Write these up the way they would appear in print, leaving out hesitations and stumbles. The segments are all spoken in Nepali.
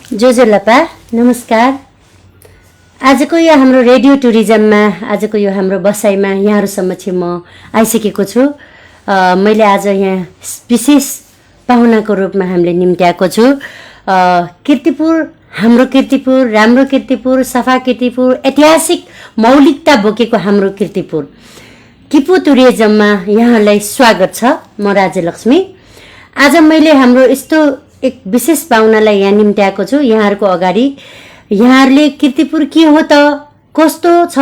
जोजोलपा नमस्कार। आजको यो हाम्रो रेडियो टुरिज्ममा आजको यो हाम्रो बसाइमा यहाँहरू समक्ष म आइसकेको छु। मैले आज यहाँ विशेष पाहुनाको रूपमा हामीले निम्त्याएको छु। कीर्तिपुर, हाम्रो कीर्तिपुर, राम्रो कीर्तिपुर, सफा कीर्तिपुर, ऐतिहासिक मौलिकता बोकेको हाम्रो कीर्तिपुर किपु टुरिज्ममा यहाँलाई स्वागत छ। म राज्यलक्ष्मी। आज मैले हाम्रो यस्तो एक विशेष पाहुनालाई यहाँ निम्त्याएको छु यहाँहरूको अगाडि। यहाँहरूले कीर्तिपुर के हो त, कस्तो छ,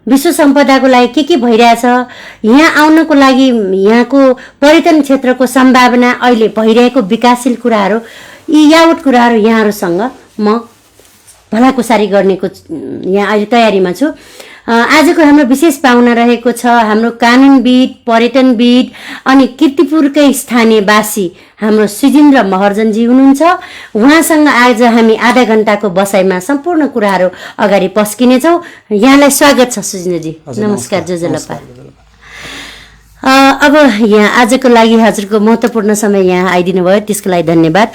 विश्व सम्पदाको लागि के भइरहेछ, यहाँ आउनको लागि यहाँको पर्यटन क्षेत्रको सम्भावना, अहिले भइरहेको विकासशील कुराहरू, यी यावत कुराहरू यहाँहरूसँग म भलाकुसारी गर्नेको यहाँ अहिले तयारीमा छु। आजको हाम्रो विशेष पाहुना रहेको छ हाम्रो कानुनविद, पर्यटनविद अनि कीर्तिपुरकै स्थानीयवासी हाम्रो सुजिन्द्र महर्जनजी हुनुहुन्छ। उहाँसँग आज हामी आधा घण्टाको बसाइमा सम्पूर्ण कुराहरू अगाडि पस्किनेछौँ। यहाँलाई स्वागत छ सुजिन्द्रजी। नमस्कार जोजोलपा। अब यहाँ आजको लागि हजुरको महत्त्वपूर्ण समय यहाँ आइदिनु भयो, त्यसको लागि धन्यवाद।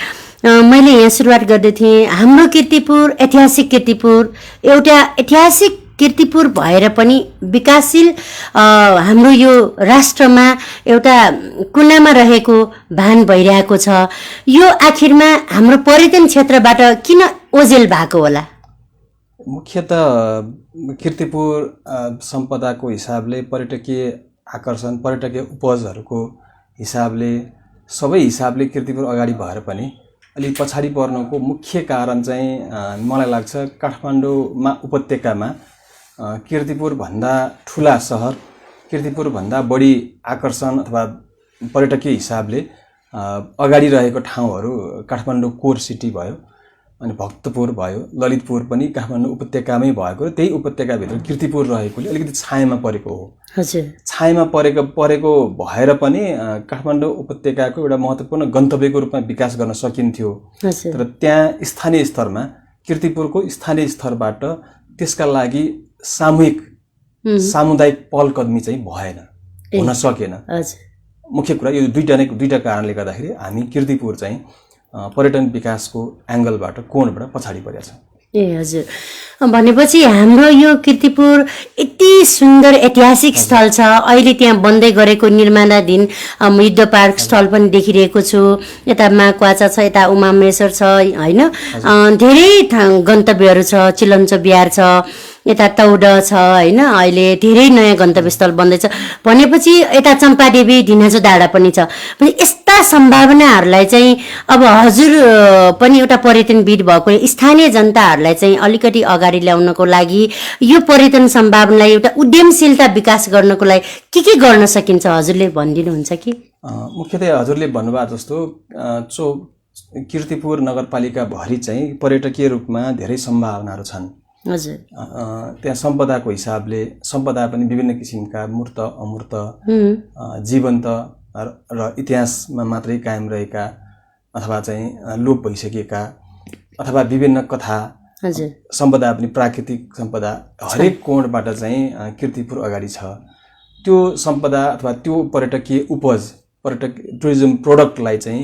मैले यहाँ सुरुवात गर्दै थिएँ, हाम्रो कीर्तिपुर ऐतिहासिक कीर्तिपुर, एउटा ऐतिहासिक कीर्तिपुर भएर पनि विकासशील हाम्रो यो राष्ट्रमा एउटा कुनामा रहेको भान भइरहेको छ। यो आखिरमा हाम्रो पर्यटन क्षेत्रबाट किन ओझेल भएको होला? मुख्यतः कीर्तिपुर सम्पदाको हिसाबले, पर्यटकीय आकर्षण, पर्यटकीय उपजहरूको हिसाबले, सबै हिसाबले कीर्तिपुर अगाडि भएर पनि अलिक पछाडि पर्नुको मुख्य कारण चाहिँ मलाई लाग्छ काठमाडौँमा उपत्यकामा कीर्तिपुर भन्दा ठुला सहर, कीर्तिपुर भन्दा बढी आकर्षण अथवा पर्यटकीय हिसाबले अगाडि रहेको ठाउँहरू काठमाडौँ कोर सिटी भयो, अनि भक्तपुर भयो, ललितपुर पनि काठमाडौँ उपत्यकामै भएको, त्यही उपत्यकाभित्र कीर्तिपुर रहेकोले अलिकति छायामा परेको हो। हजुर, छायामा परेको भएर पनि काठमाडौँ उपत्यकाको एउटा महत्त्वपूर्ण गन्तव्यको रूपमा विकास गर्न सकिन्थ्यो। तर त्यहाँ स्थानीय स्तरमा, कीर्तिपुरको स्थानीय स्तरबाट त्यसका लागि सामुदायिक पहल कदमी चाहिँ भएन, हुन सकेन। मुख्य कुरा यो दुईटा कारणले गर्दाखेरि हामी कीर्तिपुर चाहिँ पर्यटन विकासको एङ्गलबाट, कोणबाट पछाडि परेका छौँ। ए हजुर, भनेपछि हाम्रो यो कीर्तिपुर यति सुन्दर ऐतिहासिक स्थल छ। अहिले त्यहाँ बन्दै गरेको निर्माणाधीन युद्ध पार्क स्थल पनि देखिरहेको छु। यता माक्वाचा छ, यता उमामरेश्वर छ, होइन, धेरै गन्तव्यहरू छ। चिलन्चो बिहार छ, यता तौड छ, होइन, अहिले धेरै नयाँ गन्तव्य स्थल बन्दैछ। भनेपछि यता चम्पादेवी, ढिनाजो डाँडा पनि छ। यस्ता सम्भावनाहरूलाई चाहिँ अब हजुर पनि एउटा पर्यटनविद भएको स्थानीय जनताहरूलाई चाहिँ अलिकति अगाडि ल्याउनको लागि, यो पर्यटन सम्भावनालाई एउटा उद्यमशीलता विकास गर्नको लागि के गर्न सकिन्छ, हजुरले भनिदिनुहुन्छ कि? मुख्यतया हजुरले भन्नुभयो जस्तो कीर्तिपुर नगरपालिका भरि चाहिँ पर्यटकीय रूपमा धेरै सम्भावनाहरू छन्। हजुर, त्यहाँ सम्पदाको हिसाबले सम्पदा पनि विभिन्न किसिमका मूर्त, अमूर्त, जीवन्त र इतिहासमा मात्रै कायम रहेका अथवा चाहिँ लोप भइसकेका, अथवा विभिन्न कथा सम्पदा पनि प्राकृतिक सम्पदा, हरेक कोणबाट चाहिँ कीर्तिपुर अगाडि छ। त्यो सम्पदा अथवा त्यो पर्यटकीय उपज, टुरिज्म प्रोडक्टलाई चाहिँ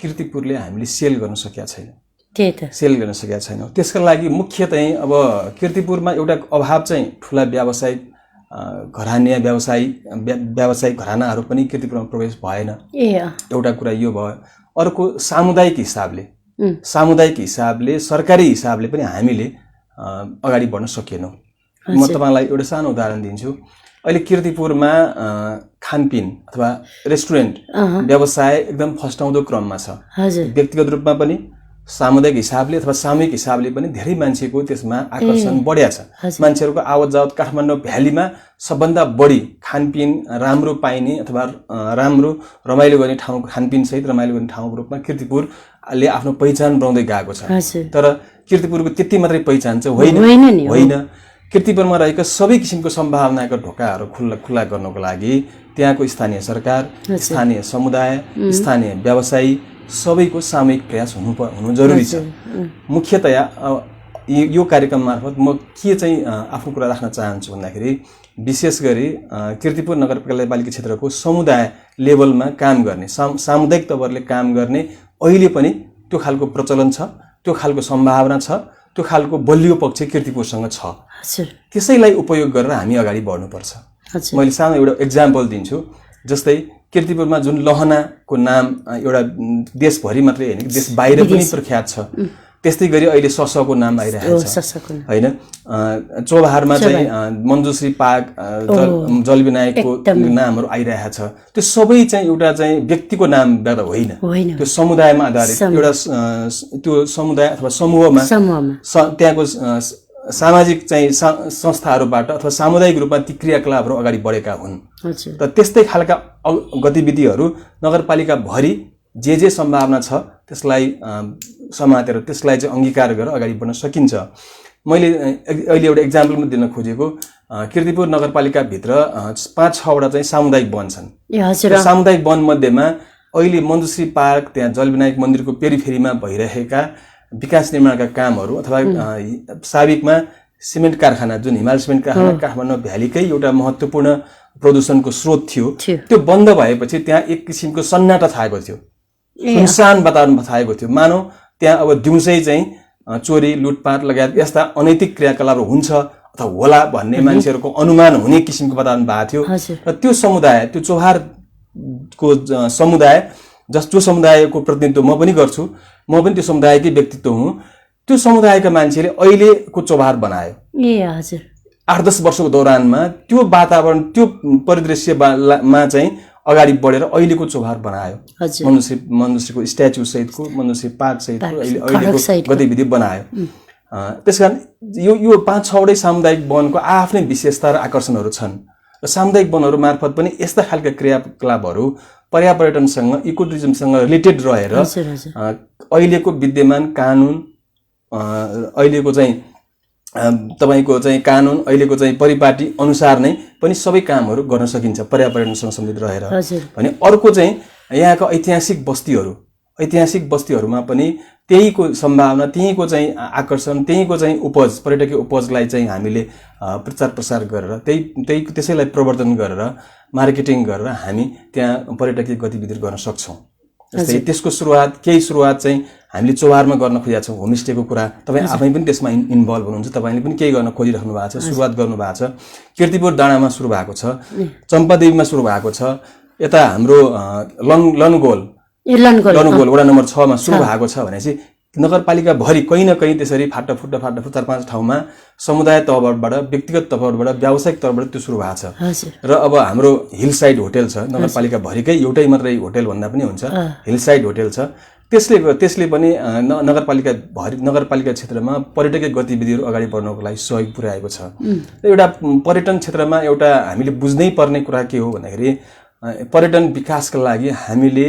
कीर्तिपुरले हामीले सेल गर्न सकेका छैन, छैनौँ। त्यसका लागि मुख्य चाहिँ अब कीर्तिपुरमा एउटा अभाव चाहिँ ठुला व्यावसायिक व्यावसायिक घरानाहरू पनि कीर्तिपुरमा प्रवेश भएन। एउटा कुरा यो भयो। अर्को सामुदायिक हिसाबले सरकारी हिसाबले पनि हामीले अगाडि बढ्न सकेनौँ। म तपाईँलाई एउटा सानो उदाहरण दिन्छु। अहिले कीर्तिपुरमा खानपिन अथवा रेस्टुरेन्ट व्यवसाय एकदम फस्टाउँदो क्रममा छ। व्यक्तिगत रूपमा पनि, सामुदायिक हिसाबले अथवा सामूहिक हिसाबले पनि धेरै मान्छेको त्यसमा आकर्षण बढ्या छ। मान्छेहरूको आवत जावत काठमाडौँ भ्यालीमा सबभन्दा बढी खानपिन राम्रो पाइने अथवा राम्रो रमाइलो गर्ने ठाउँ, खानपिन सहित रमाइलो गर्ने ठाउँको रूपमा कीर्तिपुरले आफ्नो पहिचान बनाउँदै गएको छ। तर कीर्तिपुरको त्यति मात्रै पहिचान चाहिँ होइन। कीर्तिपुरमा रहेका सबै किसिमको सम्भावनाका ढोकाहरू खुल्ला गर्नको लागि त्यहाँको स्थानीय सरकार, स्थानीय समुदाय, स्थानीय व्यवसायी सबैको सामूहिक प्रयास हुनु जरुरी छ। मुख्यतया यो कार्यक्रम मार्फत म के चाहिँ आफ्नो कुरा राख्न चाहन्छु भन्दाखेरि, विशेष गरी कीर्तिपुर नगरपालिका क्षेत्रको समुदाय लेभलमा काम गर्ने, सामुदायिक तवरले काम गर्ने अहिले पनि त्यो खालको प्रचलन छ त्यो खालको सम्भावना छ, त्यो खालको बलियो पक्ष कीर्तिपुरसँग छ। हजुर त्यसैलाई उपयोग गरेर हामी अगाडि बढ्नुपर्छ। हजुर मैले सानो एउटा एक्जाम्पल दिन्छु। जस्तै कीर्तिपुरमा जुन लहनाको नाम एउटा देशभरि मात्रै होइन, देश बाहिर पनि प्रख्यात छ। त्यस्तै गरी अहिले ससको नाम आइरहेको छ होइन। चोभारमा चाहिँ मञ्जुश्री पाग, जलविनायकको नामहरू आइरहेको छ। त्यो सबै चाहिँ एउटा चाहिँ व्यक्तिको नामबाट होइन, त्यो समुदायमा आधारित एउटा त्यो समुदाय अथवा समूहमा त्यहाँको सामाजिक चाहिँ संस्थाहरूबाट अथवा सामुदायिक रूपमा ती क्रियाकलापहरू अगाडि बढेका हुन्। र त्यस्तै खालका गतिविधिहरू नगरपालिका भरि जे सम्भावना छ त्यसलाई समातेर त्यसलाई चाहिँ अंगीकार गरेर अगाडि बढ्न सकिन्छ। मैले अहिले एउटा एक्जाम्पल दिन खोजेको, कीर्तिपुर नगरपालिकाभित्र 5-6वटा चाहिँ सामुदायिक वन छन्। सामुदायिक वन मध्येमा अहिले मञ्जुश्री पार्क, त्यहाँ जलविनायक मन्दिरको पेरिफेरीमा भइरहेका विकास निर्माणका कामहरू अथवा साबिकमा सिमेन्ट कारखाना, जुन हिमाल सिमेन्ट कारखाना काठमाडौँ भ्यालीकै एउटा महत्त्वपूर्ण प्रदूषणको स्रोत थियो, त्यो बन्द भएपछि त्यहाँ एक किसिमको सन्नाटा छाएको थियो, सुनसान वातावरण छाएको थियो। मानौ त्यहाँ अब दिउँसै चाहिँ चोरी, लुटपाट लगायत यस्ता अनैतिक क्रियाकलापहरू हुन्छ अथवा होला भन्ने मान्छेहरूको अनुमान हुने किसिमको वातावरण भएको थियो। र त्यो समुदाय, त्यो चोभारको समुदाय, जो समुदायको प्रतिनिधित्व म पनि गर्छु, म पनि त्यो समुदायकै व्यक्तित्व हुँ, त्यो समुदायका मान्छेले अहिलेको चोभार बनायो। 8-10 वर्षको दौरानमा त्यो वातावरण, त्यो परिदृश्यमा चाहिँ अगाडि बढेर अहिलेको चोभार बनायो। मञ्जुश्रीको स्ट्याचु सहितको, मञ्जुश्री पार्क सहितको अहिलेको गतिविधि बनायो। त्यसकारण यो 5-6वटै सामुदायिक वनको आफ्नै विशेषता र आकर्षणहरू छन्। र सामुदायिक वनहरू मार्फत पनि यस्ता खालका क्रियाकलापहरू पर्यावरणसँग, इकोटुरिज्मसँग रिलेटेड रहेर अहिलेको विद्यमान कानुन, अहिलेको चाहिँ तपाईको चाहिँ कानुन, अहिलेको चाहिँ परिपाटी अनुसार नै पनि सबै कामहरू गर्न सकिन्छ पर्यावरणसँग सम्बन्धित रहेर। भने अर्को चाहिँ यहाँका ऐतिहासिक बस्तीहरूमा पनि त्यहीको सम्भावना, त्यहीको चाहिँ आकर्षण, त्यहीको चाहिँ उपज, पर्यटकीय उपजलाई चाहिँ हामीले प्रचार प्रसार गरेर त्यसैलाई प्रवर्धन गरेर मार्केटिङ गरेर हामी त्यहाँ पर्यटकीय गतिविधिहरू गर्न सक्छौँ। जस्तै त्यसको केही सुरुवात चाहिँ हामीले चोभारमा गर्न खोजेका छौँ। होमस्टेको कुरा तपाईँ आफै पनि त्यसमा इन्भल्भ हुनुहुन्छ, तपाईँले पनि केही गर्न खोजिराख्नु भएको छ, सुरुवात गर्नु भएको छ। कीर्तिपुर डाँडामा सुरु भएको छ, चम्पादेवीमा सुरु भएको छ, यता हाम्रो लनगोल वडा नम्बर 6 मा सुरु भएको छ। भनेपछि नगरपालिका भरि कहीँ न कहीँ त्यसरी फाटाफुट 4-5 ठाउँमा समुदाय तहबाट, व्यक्तिगत तहबाट, व्यावसायिक तहबाट त्यो सुरु भएको छ। र अब हाम्रो हिल साइड होटल छ, नगरपालिका भरिकै एउटै मात्रै होटल भन्दा पनि हुन्छ, हिल साइड होटल छ। त्यसले पनि नगरपालिका क्षेत्रमा पर्यटकीय गतिविधिहरू अगाडि बढ्नको लागि सहयोग पुर्याएको छ। एउटा पर्यटन क्षेत्रमा एउटा हामीले बुझ्नै पर्ने कुरा के हो भन्दाखेरि पर्यटन विकासका लागि हामीले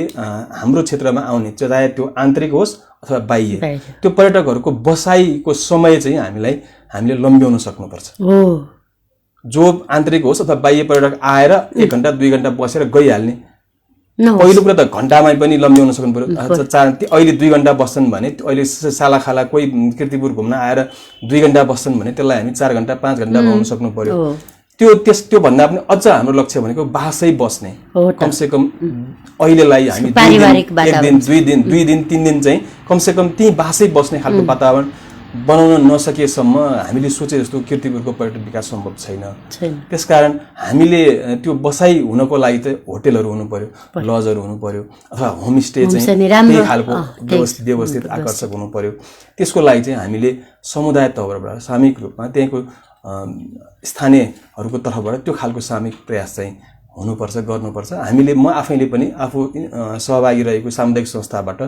हाम्रो क्षेत्रमा आउने, चाहे त्यो आन्तरिक होस् अथवा बाह्य, त्यो पर्यटकहरूको बसाइको समय चाहिँ हामीले लम्ब्याउन सक्नुपर्छ। जो आन्तरिक होस् अथवा बाह्य पर्यटक आएर 1 घण्टा 2 घण्टा बसेर गइहाल्ने, पहिलो कुरा त घण्टामै पनि लम्ब्याउन सक्नु पर्यो। अहिले 2 घण्टा बस्छन् भने, अहिले सालाखाला कोही कीर्तिपुर घुम्न आएर 2 घण्टा बस्छन् भने त्यसलाई हामी 4 घण्टा 5 घण्टा बनाउन सक्नु पर्यो। त्यो भन्दा पनि अझ हाम्रो लक्ष्य भनेको बासै बस्ने, कमसेकम अहिलेलाई हामी 1 दिन 2 दिन 3 दिन चाहिँ कमसेकम त्यही बासै बस्ने खालको वातावरण बनाउन नसकेसम्म हामीले सोचे जस्तो कीर्तिपुरको पर्यटन विकास सम्भव छैन। त्यसकारण हामीले त्यो बसाइ हुनको लागि चाहिँ होटलहरू हुनु पर्यो, लजहरू हुनु पर्यो, अथवा होमस्टे चाहिँ त्यही खालको व्यवस्थित आकर्षक हुनु पर्यो। त्यसको लागि चाहिँ हामीले समुदाय तहबाट सामूहिक रूपमा त्यहीँको स्थानीयहरूको तर्फबाट त्यो खालको सामूहिक प्रयास चाहिँ हुनुपर्छ, गर्नुपर्छ। म आफैले पनि आफू सहभागी रहेको सामुदायिक संस्थाबाट,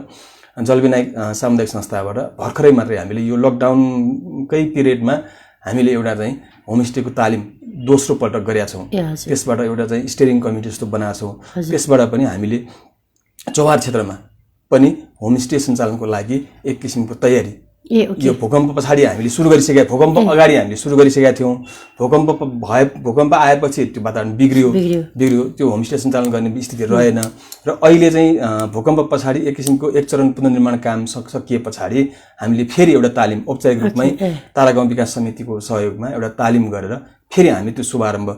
जलविनायक सामुदायिक संस्थाबाट भर्खरै मात्रै हामीले यो लकडाउनकै पिरियडमा हामीले एउटा चाहिँ होमस्टेको तालिम दोस्रो पटक गरेका छौँ। त्यसबाट एउटा चाहिँ स्टियरिङ कमिटी जस्तो बनाएको छौँ। त्यसबाट पनि हामीले चौहार क्षेत्रमा पनि होमस्टे सञ्चालनको लागि एक किसिमको तयारी, यो भूकम्प पछाडि हामीले सुरु गरिसकेका, भूकम्प अगाडि हामीले सुरु गरिसकेका थियौँ। भूकम्प आएपछि त्यो वातावरण बिग्रियो, त्यो होमस्टे सञ्चालन गर्ने स्थिति रहेन। र अहिले चाहिँ भूकम्प पछाडि एक किसिमको एक चरण पुनर्निर्माण काम सकिए पछाडि हामीले फेरि एउटा तालिम औपचारिक रूपमै तारागाउँ विकास समितिको सहयोगमा एउटा तालिम गरेर फेरि हामी त्यो शुभारम्भ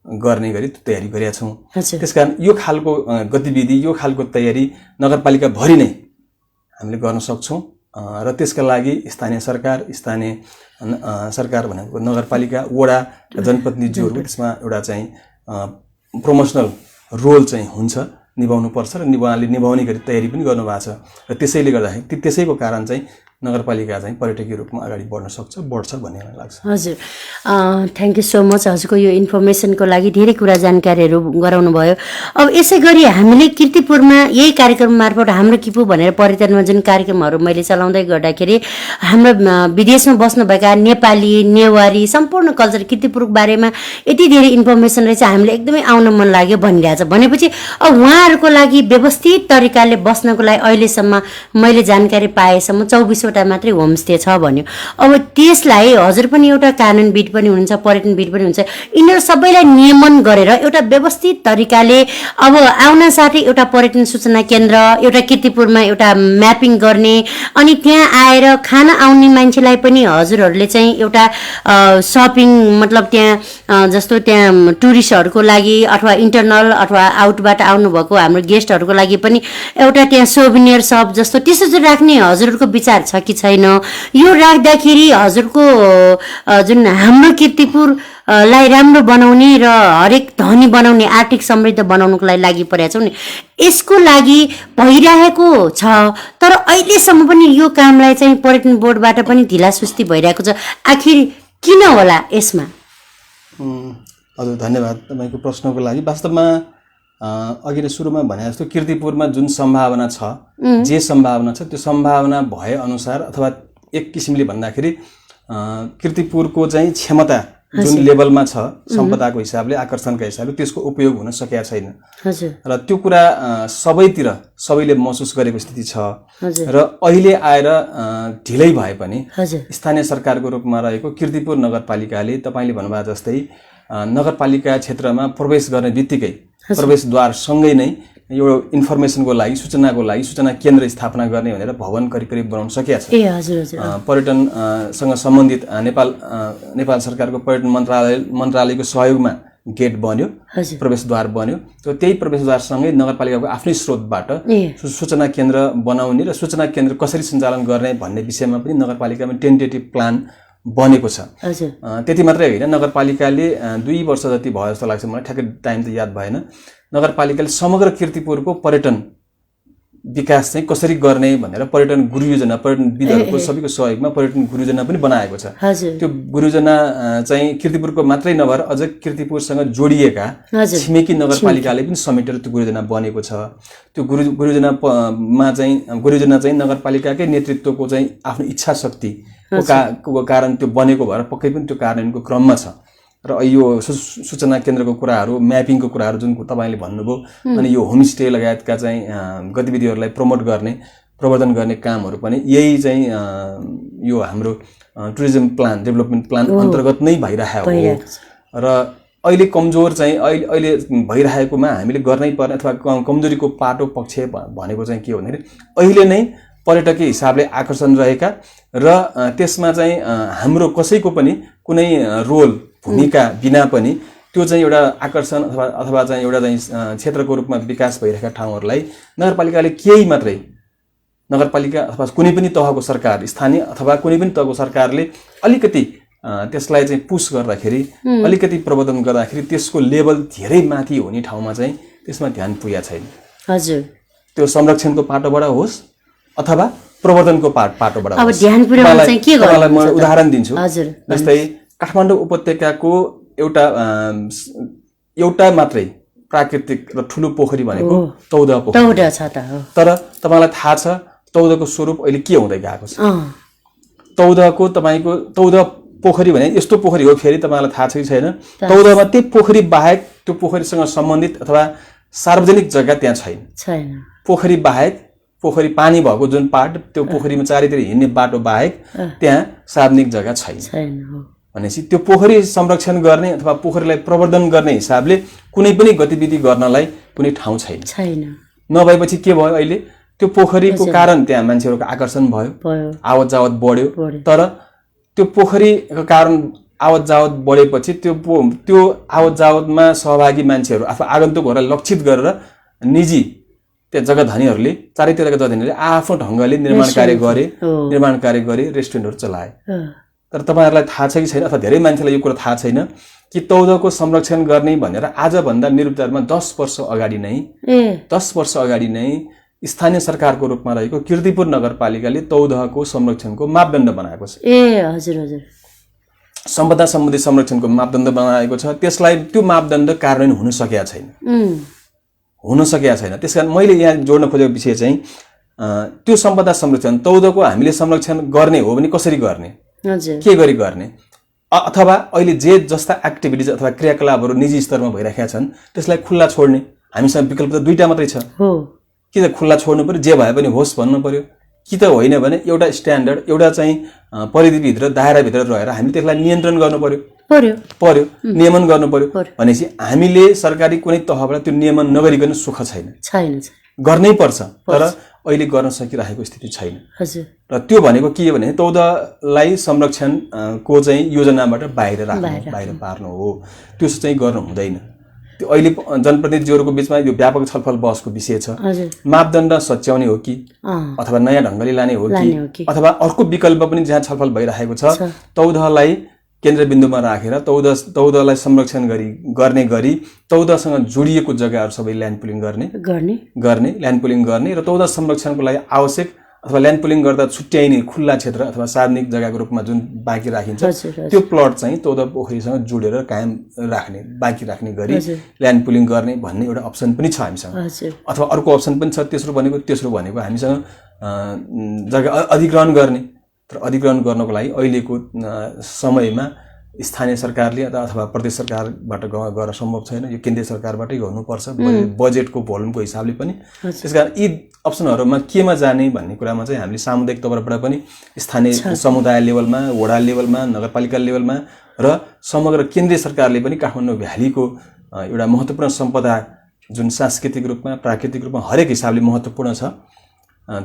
गर्ने गरी तयारी गरेका छौँ। त्यसकारण यो खालको गतिविधि, यो खालको तयारी नगरपालिका भरि नै हामीले गर्न सक्छौँ। र त्यसका लागि स्थानीय सरकार भनेको नगरपालिका, वडा र जनप्रतिनिधिहरू त्यसमा एउटा चाहिँ प्रमोसनल रोल चाहिँ हुन्छ, निभाउनु पर्छ र निभाउने गरी तयारी पनि गर्नुभएको छ र त्यसैले गर्दाखेरि त्यसैको कारण चाहिँ नगरपालिका चाहिँ पर्यटकीय रूपमा अगाडि बढ्छ भन्ने मलाई लाग्छ। हजुर, थ्याङ्क यू सो मच हजुरको यो इन्फर्मेसनको लागि, धेरै कुरा जानकारीहरू गराउनु भयो। अब यसै गरी हामीले कीर्तिपुरमा यही कार्यक्रम मार्फत हाम्रो किपु भनेर पर्यटनमा जुन कार्यक्रमहरू मैले चलाउँदै गर्दाखेरि हाम्रो विदेशमा बस्नुभएका नेपाली, नेवारी सम्पूर्ण कल्चर कीर्तिपुरको बारेमा यति धेरै इन्फर्मेसन रहेछ, हामीले एकदमै आउन मन लाग्यो भनिरहेछ। भनेपछि अब उहाँहरूको लागि व्यवस्थित तरिकाले बस्नको लागि अहिलेसम्म मैले जानकारी पाएसम्म 24 वटा मात्रै होमस्टे छ भन्यो। अब त्यसलाई हजुर पनि एउटा कानुनविद पनि हुनुहुन्छ, पर्यटनविद पनि हुन्छ, यिनीहरू सबैलाई नियमन गरेर एउटा व्यवस्थित तरिकाले अब आउन साथै एउटा पर्यटन सूचना केन्द्र एउटा कीर्तिपुरमा एउटा म्यापिङ गर्ने, अनि त्यहाँ आएर खान आउने मान्छेलाई पनि हजुरहरूले चाहिँ एउटा सपिङ मतलब त्यहाँ जस्तो त्यहाँ टुरिस्टहरूको लागि अथवा इन्टरनल अथवा आउटबाट आउनुभएको हाम्रो गेस्टहरूको लागि पनि एउटा त्यहाँ सोभिनियर सप जस्तो त्यसो राख्ने हजुरहरूको विचार छ कि छैन? यो राख्दाखेरि हजुरको जुन हाम्रो कीर्तिपुरलाई राम्रो बनाउने र हरेक धनी बनाउने, आर्थिक समृद्ध बनाउनुको लागि परेका छौँ नि, यसको लागि भइरहेको छ, तर अहिलेसम्म पनि यो कामलाई चाहिँ पर्यटन बोर्डबाट पनि ढिलासुस्ती भइरहेको छ। आखिर किन होला यसमा? हजुर, धन्यवाद तपाईँको प्रश्नको लागि। वास्तवमा अघि नै सुरुमा भने जस्तो कीर्तिपुरमा जुन सम्भावना छ, जे सम्भावना छ त्यो सम्भावना भए अनुसार अथवा एक किसिमले भन्दाखेरि कीर्तिपुरको चाहिँ क्षमता जुन लेभलमा छ सम्पदाको हिसाबले, आकर्षणका हिसाबले त्यसको उपयोग हुन सकेका छैन र त्यो कुरा सबैले महसुस गरेको स्थिति छ र अहिले आएर ढिलै भए पनि स्थानीय सरकारको रूपमा रहेको कीर्तिपुर नगरपालिकाले तपाईँले भन्नुभएको जस्तै नगरपालिका क्षेत्रमा प्रवेश गर्ने बित्तिकै प्रवेशद्वारसँगै नै यो इन्फर्मेसनको लागि, सूचना केन्द्र स्थापना गर्ने भनेर भवन करिब बनाउन सकिएको छ। पर्यटनसँग सम्बन्धित नेपाल सरकारको पर्यटन मन्त्रालयको सहयोगमा गेट बन्यो, प्रवेशद्वार बन्यो। त्यही प्रवेशद्वारसँगै नगरपालिकाको आफ्नै स्रोतबाट सूचना केन्द्र बनाउने र सूचना केन्द्र कसरी सञ्चालन गर्ने भन्ने विषयमा पनि नगरपालिकामा टेन्टेटिभ प्लान बनेको छ। त्यति मात्रै होइन, नगरपालिकाले 2 वर्ष जति भयो जस्तो लाग्छ मलाई, ठ्याक्कै टाइम त याद भएन, नगरपालिकाले समग्र कीर्तिपुरको पर्यटन विकास चाहिँ कसरी गर्ने भनेर पर्यटन गुरुयोजना, पर्यटनविदहरूको सबैको सहयोगमा पर्यटन गुरुयोजना पनि बनाएको छ। त्यो गुरुयोजना चाहिँ कीर्तिपुरको मात्रै नभएर अझ कीर्तिपुरसँग जोडिएका छिमेकी नगरपालिकाले पनि समेटेर त्यो गुरुयोजना बनेको छ। त्यो गुरुयोजना चाहिँ नगरपालिकाकै नेतृत्वको चाहिँ आफ्नो इच्छा शक्तिको कारण त्यो बनेको भएर पक्कै पनि त्यो कार्यान्वयनको क्रममा छ। र यो सूचना केन्द्रको कुराहरू, म्यापिङको कुराहरू जुन तपाईँले भन्नुभयो, अनि यो होमस्टे लगायतका चाहिँ गतिविधिहरूलाई प्रवर्धन गर्ने कामहरू पनि यही चाहिँ यो हाम्रो टुरिज्म प्लान, डेभलपमेन्ट प्लान अन्तर्गत नै भइरहेको हो। र अहिले कमजोर चाहिँ अहिले भइरहेकोमा हामीले गर्नै पर्ने अथवा कमजोरीको पाटो पक्ष भनेको चाहिँ के हो भन्दाखेरि अहिले नै पर्यटकीय हिसाबले आकर्षण रहेका र त्यसमा चाहिँ हाम्रो कसैको पनि कुनै रोल भूमिका बिना पनि त्यो चाहिँ एउटा आकर्षण अथवा चाहिँ एउटा चाहिँ क्षेत्रको रूपमा विकास भइरहेका ठाउँहरूलाई नगरपालिकाले नगरपालिका अथवा कुनै पनि तहको सरकार, स्थानीय अथवा कुनै पनि तहको सरकारले अलिकति त्यसलाई चाहिँ पुस गर्दाखेरि, अलिकति प्रवर्धन गर्दाखेरि त्यसको लेभल धेरै माथि हुने ठाउँमा चाहिँ त्यसमा ध्यान पुगेको छैन। हजुर, त्यो संरक्षणको पाटोबाट होस् अथवा प्रवर्धनको पाटोबाट अब ध्यान पुर्याउन चाहिँ के गर्नु? म उदाहरण दिन्छु। जस्तै काठमाडौँ उपत्यकाको एउटा मात्रै प्राकृतिक र ठुलो पोखरी भनेको तौदा पोखरी छ। तर तपाईँलाई थाहा छ तौदाको स्वरूप अहिले के हुँदै गएको छ? तौदा पोखरी भने यस्तो पोखरी हो, फेरि तपाईँलाई थाहा छ कि छैन? तौदामा त्यही पोखरी बाहेक त्यो पोखरीसँग सम्बन्धित अथवा सार्वजनिक जग्गा त्यहाँ छैन। पोखरी बाहेक, पोखरी पानी भएको जुन पार्ट, त्यो पोखरीमा चारैतिर हिँड्ने बाटो बाहेक त्यहाँ सार्वजनिक जग्गा छैन। भनेपछि त्यो पोखरी संरक्षण गर्ने अथवा पोखरीलाई प्रवर्धन गर्ने हिसाबले कुनै पनि गतिविधि गर्नलाई कुनै ठाउँ छैन। नभएपछि के भयो? अहिले त्यो पोखरीको कारण त्यहाँ मान्छेहरूको आकर्षण भयो, आवत जावत बढ्यो। तर त्यो पोखरीको कारण आवत जावत बढेपछि त्यो आवत जावतमा सहभागी मान्छेहरू अथवा आगन्तुकहरूलाई लक्षित गरेर निजी त्यहाँ जग्गा धनीहरूले चारैतिरका जग्गा धनीहरूले आफ्नो ढङ्गले निर्माण कार्य गरे रेस्टुरेन्टहरू चलाए। तर तपाईँहरूलाई थाहा छ कि छैन अथवा धेरै मान्छेलाई यो कुरा थाहा छैन कि तौधको संरक्षण गर्ने भनेर आजभन्दा निरुक्तमा 10 वर्ष अगाडि नै स्थानीय सरकारको रूपमा रहेको कीर्तिपुर नगरपालिकाले तौधको संरक्षणको मापदण्ड बनाएको छ। हजुर हजुर, सम्पदा सम्बन्धी संरक्षणको मापदण्ड बनाएको छ। त्यसलाई त्यो मापदण्ड कार्यान्वयन हुन सकेका छैन। त्यसकारण मैले यहाँ जोड्न खोजेको विषय चाहिँ त्यो सम्पदा संरक्षण तौधको हामीले संरक्षण गर्ने हो भने कसरी गर्ने, के गरी गर्ने, अथवा अहिले जे जस्ता एक्टिभिटिज अथवा क्रियाकलापहरू निजी स्तरमा भइरहेका छन् त्यसलाई खुल्ला छोड्ने हामीसँग विकल्प त दुईटा मात्रै छ। कि त खुल्ला छोड्नु पर्यो, जे भए पनि होस् भन्नु पर्यो, कि त होइन भने एउटा स्ट्यान्डर्ड एउटा चाहिँ परिधिभित्र दायराभित्र रहेर हामी त्यसलाई नियन्त्रण गर्नु पर्यो, नियमन गर्नु पर्यो। भनेपछि हामीले सरकारी कुनै तहबाट त्यो नियमन नगरिकन सुख छैन, गर्नै पर्छ। तर अहिले गर्न सकिरहेको स्थिति छैन। र त्यो भनेको के हो भने तौधलाई संरक्षणको चाहिँ योजनाबाट बाहिर पार्नु हो। त्यो चाहिँ गर्नु हुँदैन। त्यो अहिले जनप्रतिनिधिहरूको बिचमा यो व्यापक छलफल बहसको विषय छ। मापदण्ड सच्याउने हो कि अथवा नयाँ ढङ्गले लाने हो कि अथवा अर्को विकल्प पनि जहाँ छलफल भइरहेको छ तौधलाई केन्द्रबिन्दुमा राखेर तौधलाई संरक्षण गर्ने गरी तौधसँग जोडिएको जग्गाहरू सबै ल्यान्ड पुलिङ गर्ने र तौध संरक्षणको लागि आवश्यक अथवा ल्यान्ड पुलिङ गर्दा छुट्याइने खुल्ला क्षेत्र अथवा सार्वजनिक जग्गाको रूपमा जुन बाँकी राखिन्छ त्यो प्लट चाहिँ तौध पोखरीसँग जोडेर कायम राख्ने बाँकी राख्ने गरी ल्यान्ड पुलिङ गर्ने भन्ने एउटा अप्सन पनि छ हामीसँग। अथवा अर्को अप्सन पनि छ तेस्रो भनेको हामीसँग जग्गा अधिग्रहण गर्ने। तर अधिग्रहण गर्नको लागि अहिलेको समयमा स्थानीय सरकारले अथवा प्रदेश सरकारबाट गर्न सम्भव छैन। यो केन्द्रीय सरकारबाटै गर्नुपर्छ बजेटको भोल्युमको हिसाबले पनि। त्यसकारण यी अप्सनहरूमा केमा जाने भन्ने कुरामा चाहिँ हामीले सामुदायिक तवरबाट पनि स्थानीय समुदाय लेभलमा, वडा लेभलमा, नगरपालिका लेभलमा र समग्र केन्द्रीय सरकारले पनि काठमाडौँ भ्यालीको एउटा महत्त्वपूर्ण सम्पदा जुन सांस्कृतिक रूपमा, प्राकृतिक रूपमा हरेक हिसाबले महत्त्वपूर्ण छ,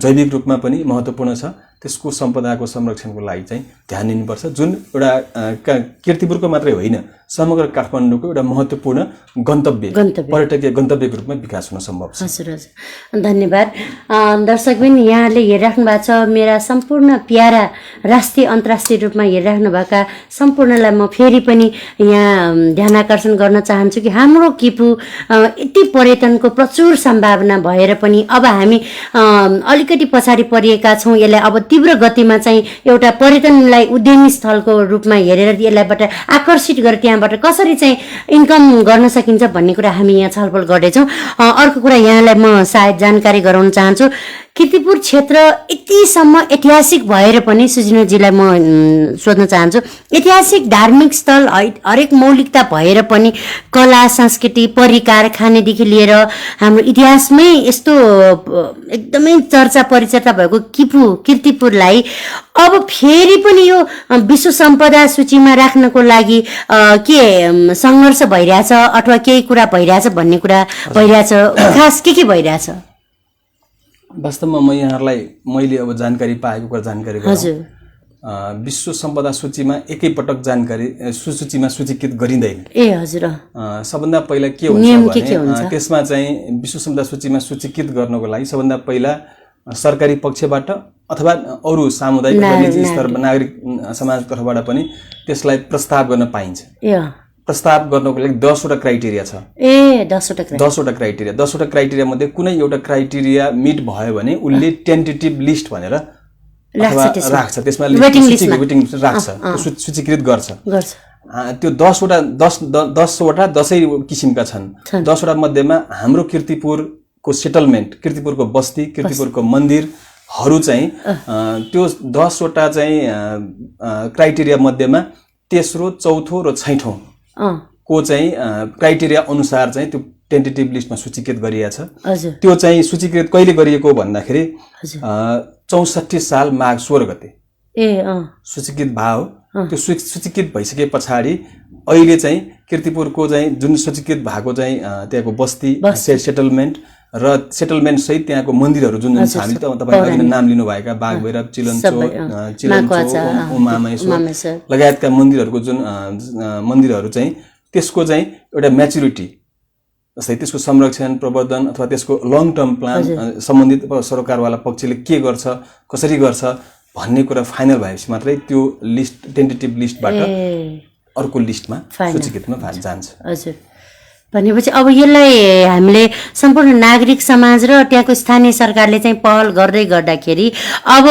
जैविक रूपमा पनि महत्त्वपूर्ण छ, त्यसको सम्पदाको संरक्षणको लागि चाहिँ ध्यान दिनुपर्छ। जुन एउटा कीर्तिपुरको मात्रै होइन समग्र काठमाडौँको एउटा महत्त्वपूर्ण पर्यटकीय गन्तव्यको रूपमा विकास हुन सम्भव छ। धन्यवाद। दर्शकबिन यहाँले हेरिराख्नु भएको छ मेरा सम्पूर्ण प्यारा राष्ट्रिय अन्तर्राष्ट्रिय रूपमा हेरिराख्नु भएका सम्पूर्णलाई म फेरि पनि यहाँ ध्यान आकर्षण गर्न चाहन्छु कि हाम्रो किपु यति पर्यटनको प्रचुर सम्भावना भएर पनि अब हामी अलिकति पछाडि परिएका छौँ। यसलाई अब तीव्र गतिमा चाहिँ एउटा पर्यटनलाई उद्यमी स्थलको रूपमा हेरेर यसलाईबाट आकर्षित गरेर त्यहाँबाट कसरी चाहिँ इन्कम गर्न सकिन्छ भन्ने कुरा हामी यहाँ छलफल गर्दैछौँ। अर्को कुरा यहाँलाई म सायद जानकारी गराउन चाहन्छु। कीर्तिपुर क्षेत्र यतिसम्म ऐतिहासिक भएर पनि सुजिनजीलाई म सोध्न चाहन्छु, ऐतिहासिक धार्मिक स्थल हरेक मौलिकता भएर पनि कला संस्कृति परिकार खानेदेखि लिएर हाम्रो इतिहासमै यस्तो एकदमै चर्चा परिचर्चा भएको कीर्तिपुरलाई अब फेरि पनि यो विश्व सम्पदा सूचीमा राख्नको लागि के सङ्घर्ष भइरहेछ अथवा केही कुरा भइरहेछ भन्ने कुरा भइरहेछ, खास के भइरहेछ? वास्तवमा म यहाँहरूलाई मैले अब जानकारी पाएको कुरा जानकारी गराउँ। विश्व सम्पदा सूचीमा एकैपटक सूचीमा सूचीकृत गरिँदैन। हजुर। सबभन्दा पहिला के हुन्छ भने त्यसमा चाहिँ विश्व सम्पदा सूचीमा सूचीकृत गर्नको लागि सबभन्दा पहिला सरकारी पक्षबाट अथवा अरू सामुदायिक निजी स्तर नागरिक समाजको तर्फबाट पनि त्यसलाई प्रस्ताव गर्न पाइन्छ। प्रस्ताव गर्नको लागि 10 वटा क्राइटेरिया छ। 10 वटा क्राइटेरिया मध्ये कुनै एउटा क्राइटेरिया मिट भयो भने उनले टेन्टेटिभ लिस्ट भनेर राख्छ, त्यसमा वेटिङ राख्छ, सूचीकृत गर्छ। त्यो 10 वटा 10 किसिमका छन्। 10 वटा मध्येमा हाम्रो कीर्तिपुरको सेटलमेन्ट, कीर्तिपुरको बस्ती, कीर्तिपुरको मन्दिरहरू चाहिँ त्यो 10 वटा चाहिँ क्राइटेरिया मध्येमा तेस्रो, चौथो र छैठौं को चाहिँ क्राइटेरिया अनुसार चाहिँ त्यो टेन्टेटिभ लिस्टमा सूचीकृत गरिएको छ। त्यो चाहिँ सूचीकृत कहिले गरिएको भन्दाखेरि 64 साल माघ 16 गते सूचीकृत भयो। त्यो सूचीकृत भइसके पछाडि अहिले चाहिँ कीर्तिपुरको चाहिँ जुन सूचीकृत भएको चाहिँ त्यहाँको बस्ती सेटलमेन्ट र सेटलमेन्ट सहित त्यहाँको मन्दिरहरू जुन छ, हामी तपाईले नाम लिनुभएका बाघभैरव, चिलन्चो, उमामहेश्वर लगायतका मन्दिरहरूको जुन मन्दिरहरू चाहिँ त्यसको चाहिँ एउटा म्याच्युरिटी जस्तै त्यसको संरक्षण प्रवर्धन अथवा त्यसको लङ टर्म प्लान सम्बन्धित सरकारवाला पक्षले के गर्छ कसरी गर्छ भन्ने कुरा फाइनल भएपछि मात्रै त्यो लिस्ट टेन्टेटिभ लिस्टबाट अर्को लिस्टमा सूचीकृतमा जान्छ। हजुर, भनेपछि अब यसलाई हामीले सम्पूर्ण नागरिक समाज र त्यहाँको स्थानीय सरकारले चाहिँ पहल गर्दै गर्दाखेरि अब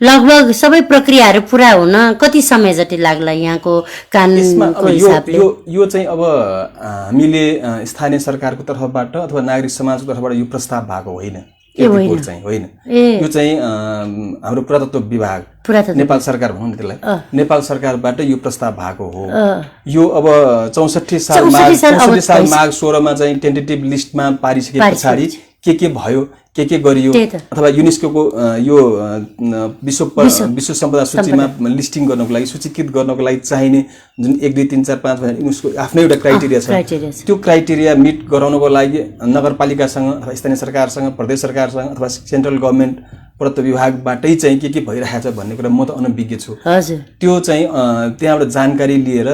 लगभग सबै प्रक्रियाहरू पुरा हुन कति समय जति लाग्ला यहाँको कानुनको हिसाबले? यो चाहिँ अब हामीले स्थानीय सरकारको तर्फबाट अथवा नागरिक समाजको तर्फबाट यो प्रस्ताव भएको होइन, होइन। यो चाहिँ हाम्रो पुरातत्व विभाग नेपाल सरकार भनौँ न त्यसलाई, नेपाल सरकारबाट यो प्रस्ताव भएको हो। यो अब 64 साल माघ 16 मा चाहिँ टेन्टेटिभ लिस्टमा पारिसके पछाडि के भयो के गरियो अथवा युनेस्को यो विश्व सम्पदा सूचीमा लिस्टिङ गर्नको लागि सूचीकृत गर्नको लागि चाहिने जुन 1 2 3 4 5 भनेर उसको आफ्नै एउटा क्राइटेरिया छ। त्यो क्राइटेरिया मिट गराउनको लागि नगरपालिकासँग अथवा स्थानीय सरकारसँग प्रदेश सरकारसँग अथवा सेन्ट्रल गभर्नमेन्ट पुरातत्व विभागबाटै चाहिँ के भइरहेछ भन्ने कुरा म त अनभिज्ञ छु। त्यो चाहिँ त्यहाँबाट जानकारी लिएर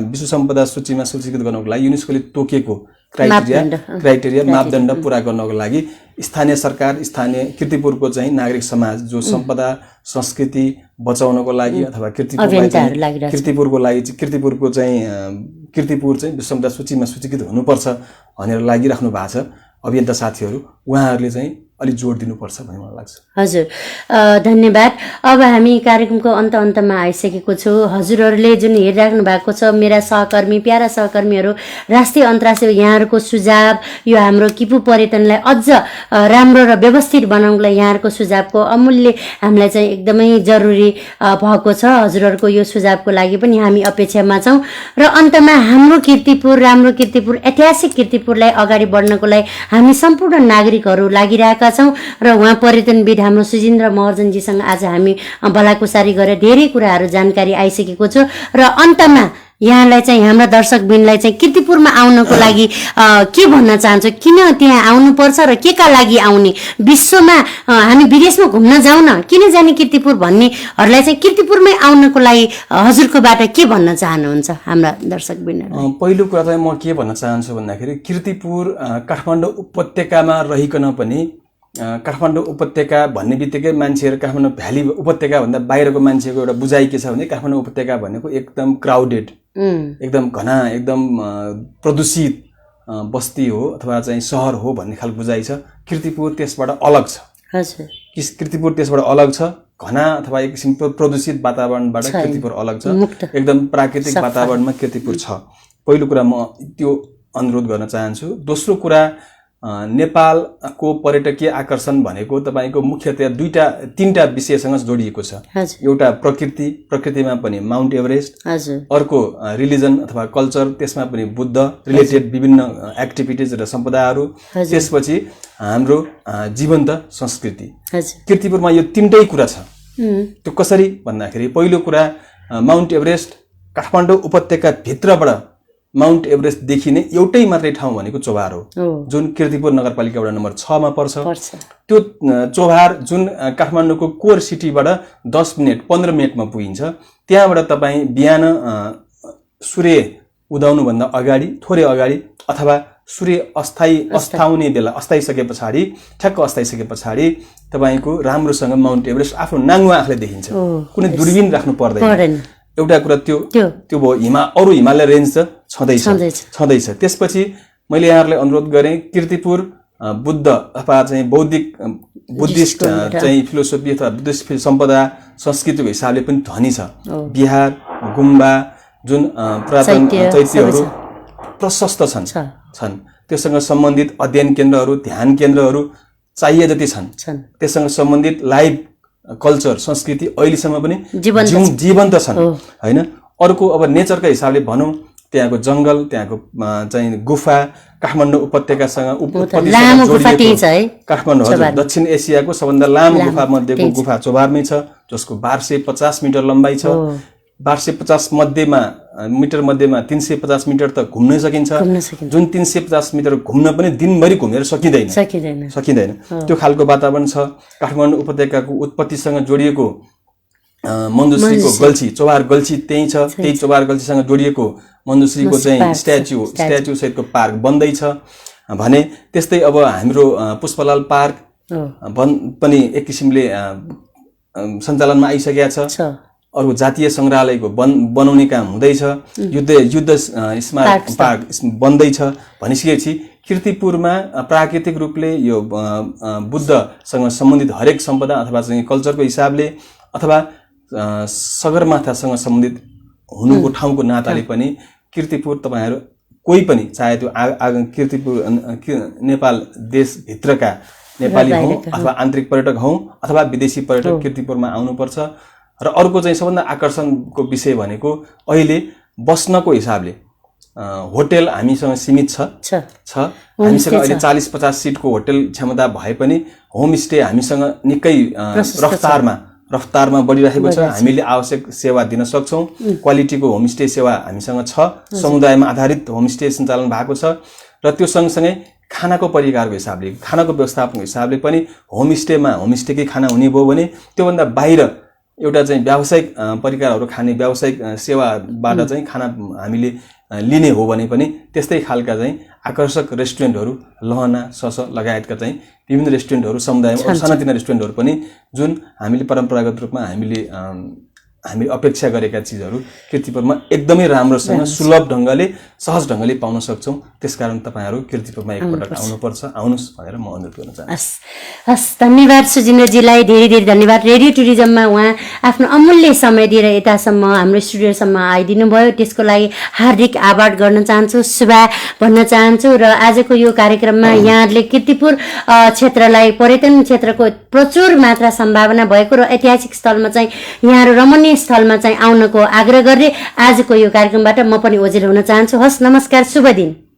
विश्व सम्पदा सूचीमा सूचीकृत गर्नको लागि युनेस्कोले तोकेको क्राइटेरिया मापदण्ड पूरा गर्नको लागि स्थानीय सरकार स्थानीय कीर्तिपुरको चाहिँ नागरिक समाज जो सम्पदा संस्कृति बचाउनको लागि अथवा कीर्तिपुरको लागि कीर्तिपुर चाहिँ विश्व सम्पदा सूचीमा सूचीकृत हुनुपर्छ भनेर लागिराख्नु भएको छ अभियन्ता साथीहरू, उहाँहरूले चाहिँ अलि जोड दिनुपर्छ भन्ने मलाई लाग्छ। हजुर, धन्यवाद। अब हामी कार्यक्रमको अन्तमा आइसकेको छु। हजुरहरूले जुन हेरिराख्नु भएको छ मेरा सहकर्मी प्यारा सहकर्मीहरू, राष्ट्रिय अन्तर्राष्ट्रिय यहाँहरूको सुझाव यो हाम्रो किपु पर्यटनलाई अझ राम्रो र व्यवस्थित बनाउनलाई यहाँहरूको सुझावको अमूल्य हामीलाई चाहिँ एकदमै जरुरी भएको छ। हजुरहरूको यो सुझावको लागि पनि हामी अपेक्षामा छौँ र अन्तमा हाम्रो कीर्तिपुर राम्रो कीर्तिपुर ऐतिहासिक कीर्तिपुरलाई अगाडि बढ्नको लागि हामी सम्पूर्ण नागरिकहरू लागिरहेका छौँ र उहाँ पर्यटनविद हाम्रो सुजिन्द्र महर्जनजीसँग आज हामी भलाकुसारी गरेर धेरै कुराहरू जानकारी आइसकेको छु र अन्तमा यहाँलाई चाहिँ हाम्रा दर्शकबिनलाई चाहिँ कीर्तिपुरमा आउनको लागि के भन्न चाहन्छु, किन त्यहाँ आउनुपर्छ र के का लागि आउने, विश्वमा हामी विदेशमा घुम्न जाउँ न किन जाने कीर्तिपुर भन्नेहरूलाई चाहिँ कीर्तिपुरमै आउनको लागि हजुरकोबाट के भन्न चाहनुहुन्छ हाम्रा दर्शकबिनहरू? पहिलो कुरा चाहिँ म के भन्न चाहन्छु भन्दाखेरि कीर्तिपुर काठमाडौँ उपत्यकामा रहिकन पनि काठमाडौँ उपत्यका भन्ने बित्तिकै मान्छेहरू काठमाडौँ भ्याली उपत्यका भन्दा बाहिरको मान्छेको एउटा बुझाइ के छ भने काठमाडौँ उपत्यका भनेको एकदम क्राउडेड एकदम घना एकदम प्रदूषित बस्ती हो अथवा चाहिँ सहर हो भन्ने खालको बुझाइ छ। कीर्तिपुर त्यसबाट अलग छ। कीर्तिपुर त्यसबाट अलग छ, घना अथवा एक किसिमको प्रदूषित वातावरणबाट कीर्तिपुर अलग छ, एकदम प्राकृतिक वातावरणमा कीर्तिपुर छ। पहिलो कुरा म त्यो अनुरोध गर्न चाहन्छु। दोस्रो कुरा नेपालको पर्यटकीय आकर्षण भनेको तपाईको मुख्यतया तीनटा विषयसँग जोडिएको छ। एउटा प्रकृतिमा पनि माउन्ट एभरेस्ट, अर्को रिलिजन अथवा कल्चर त्यसमा पनि बुद्ध रिलेटेड विभिन्न एक्टिभिटिज र सम्पदाहरू, त्यसपछि हाम्रो जीवन्त संस्कृति। कीर्तिपुरमा यो तीनटै कुरा छ। त्यो कसरी भन्दाखेरि पहिलो कुरा माउन्ट एभरेस्ट काठमाडौँ उपत्यका भित्रबाट माउन्ट एभरेस्ट देखिने एउटै मात्रै ठाउँ भनेको चोभार हो जुन कीर्तिपुर नगरपालिका वडा नम्बर 6 मा पर्छ। त्यो चोभार जुन काठमाडौँको कोर सिटीबाट 10 मिनेट 15 मिनेटमा पुगिन्छ। त्यहाँबाट तपाईँ बिहान सूर्य उदाउनु भन्दा अगाडि थोरै अगाडि अथवा सूर्य अस्ताउने बेला अस्ताइसके पछाडि तपाईको राम्रोसँग माउन्ट एभरेस्ट आफ्नो नाङ्गो आँखाले देखिन्छ, कुनै दूरबीन राख्नु पर्दैन। एउटा कुरा त्यो भयो। अरू हिमालय रेन्ज त छँदैछ। त्यसपछि मैले यहाँहरूलाई अनुरोध गरेँ कीर्तिपुर बुद्ध अथवा चाहिँ बुद्धिस्ट चाहिँ फिलोसफी अथवा बुद्धिस्ट सम्पदा संस्कृतिको हिसाबले पनि धनी छ। बिहार गुम्बा जुन पुरातन चैत्यहरू प्रशस्त छन् त्यससँग सम्बन्धित अध्ययन केन्द्रहरू ध्यान केन्द्रहरू चाहिए जति छन्। त्यससँग सम्बन्धित लाइभ कल्चर संस्कृति अहिलेसम्म पनि जीवन्त छन् हैन। अर्को अब नेचरका हिसाबले भनौँ त्यहाँको जंगल त्यहाँको चाहिँ गुफा काठमाडौँ उपत्यकासँग काठमाडौँ दक्षिण एसियाको सबभन्दा लामो गुफा मध्येको गुफा चोभारमै छ जसको 1250 मिटर लम्बाइ छ। 1250 मिटर मध्येमा 350 मिटर त घुम्न सकिन्छ। जुन 350 मिटर घुम्न पनि दिनभरि घुमेर सकिँदैन त्यो खालको वातावरण छ। काठमाडौँ उपत्यकाको उत्पत्तिसँग जोडिएको मन्दुश्रीको गल्छी चोभार गल्छी त्यही छ, त्यही चोभार गल्छीसँग जोडिएको मन्दुश्रीको चाहिँ स्ट्याच्यु सहितको पार्क बन्दैछ भने त्यस्तै अब हाम्रो पुष्पलाल पार्क पनि एक किसिमले सञ्चालनमा आइसकेका छ। अरु जातीय संग्रहालयको बनाउने काम हुँदैछ, युद्ध स्मारक पार्क बन्दैछ भनिसकेपछि कीर्तिपुरमा प्राकृतिक रूपले यो बुद्धसँग सम्बन्धित हरेक सम्पदा अथवा चाहिँ कल्चरको हिसाबले अथवा सगरमाथासँग सम्बन्धित हुनुको ठाउँको नाताले पनि कीर्तिपुर तपाईहरु कोही पनि चाहे त्यो कीर्तिपुर नेपाल देशभित्रका नेपाली हौं अथवा आन्तरिक पर्यटक हौं अथवा विदेशी पर्यटक कीर्तिपुरमा आउनुपर्छ। र अर्को चाहिँ सबभन्दा आकर्षणको विषय भनेको अहिले बस्नको हिसाबले होटल हामीसँग सीमित छ। हामीसँग अहिले 40-50 सीटको होटल क्षमता भए पनि होमस्टे हामीसँग निकै रफ्तारमा बढिरहेको छ। हामीले आवश्यक सेवा दिन सक्छौं, क्वालिटीको होमस्टे सेवा हामीसँग छ, समुदायमा आधारित होमस्टे सञ्चालन भएको छ। र त्यो सँगसँगै खानाको परिकारको हिसाबले खानाको व्यवस्थापनको हिसाबले पनि होमस्टेकै खाना हुने भयो भने त्योभन्दा बाहिर एउटा चाहिँ व्यावसायिक परिकारहरू खाने व्यावसायिक सेवाबाट चाहिँ खाना हामीले लिने हो भने पनि त्यस्तै खालका चाहिँ आकर्षक रेस्टुरेन्टहरू लहना सस लगायतका चाहिँ विभिन्न रेस्टुरेन्टहरू समुदायमा सानातिना रेस्टुरेन्टहरू पनि जुन हामीले परम्परागत रूपमा हामी अपेक्षा गरेका चीजहरू कीर्तिपुरमा एकदमै राम्रोसँग सुलभ ढंगले सहज ढंगले पाउन सक्छौं। त्यसकारण तपाईहरु कीर्तिपुरमा एकपटक आउनुपर्छ, आउनुस् भनेर म अनुरोध गर्न चाहन्छु। हस्, धन्यवाद सुजिन्द्रजीलाई, धेरै धेरै धन्यवाद। रेडियो टुरिज्ममा उहाँ आफ्नो अमूल्य समय दिएर यतासम्म हाम्रो स्टुडियोसम्म आइदिनु भयो, त्यसको लागि हार्दिक आभार गर्न चाहन्छु, शुभा भन्न चाहन्छु। र आजको यो कार्यक्रममा यहाँहरूले कीर्तिपुर क्षेत्रलाई पर्यटन क्षेत्रको प्रचुर मात्रा सम्भावना भएको र ऐतिहासिक स्थलमा चाहिँ यहाँहरू रमणीय स्थलमा चाहिँ आउनको आग्रह गरे आजको यो कार्यक्रमबाट म पनि ओझेल हुन चाहन्छु। हस्, नमस्कार, शुभ दिन।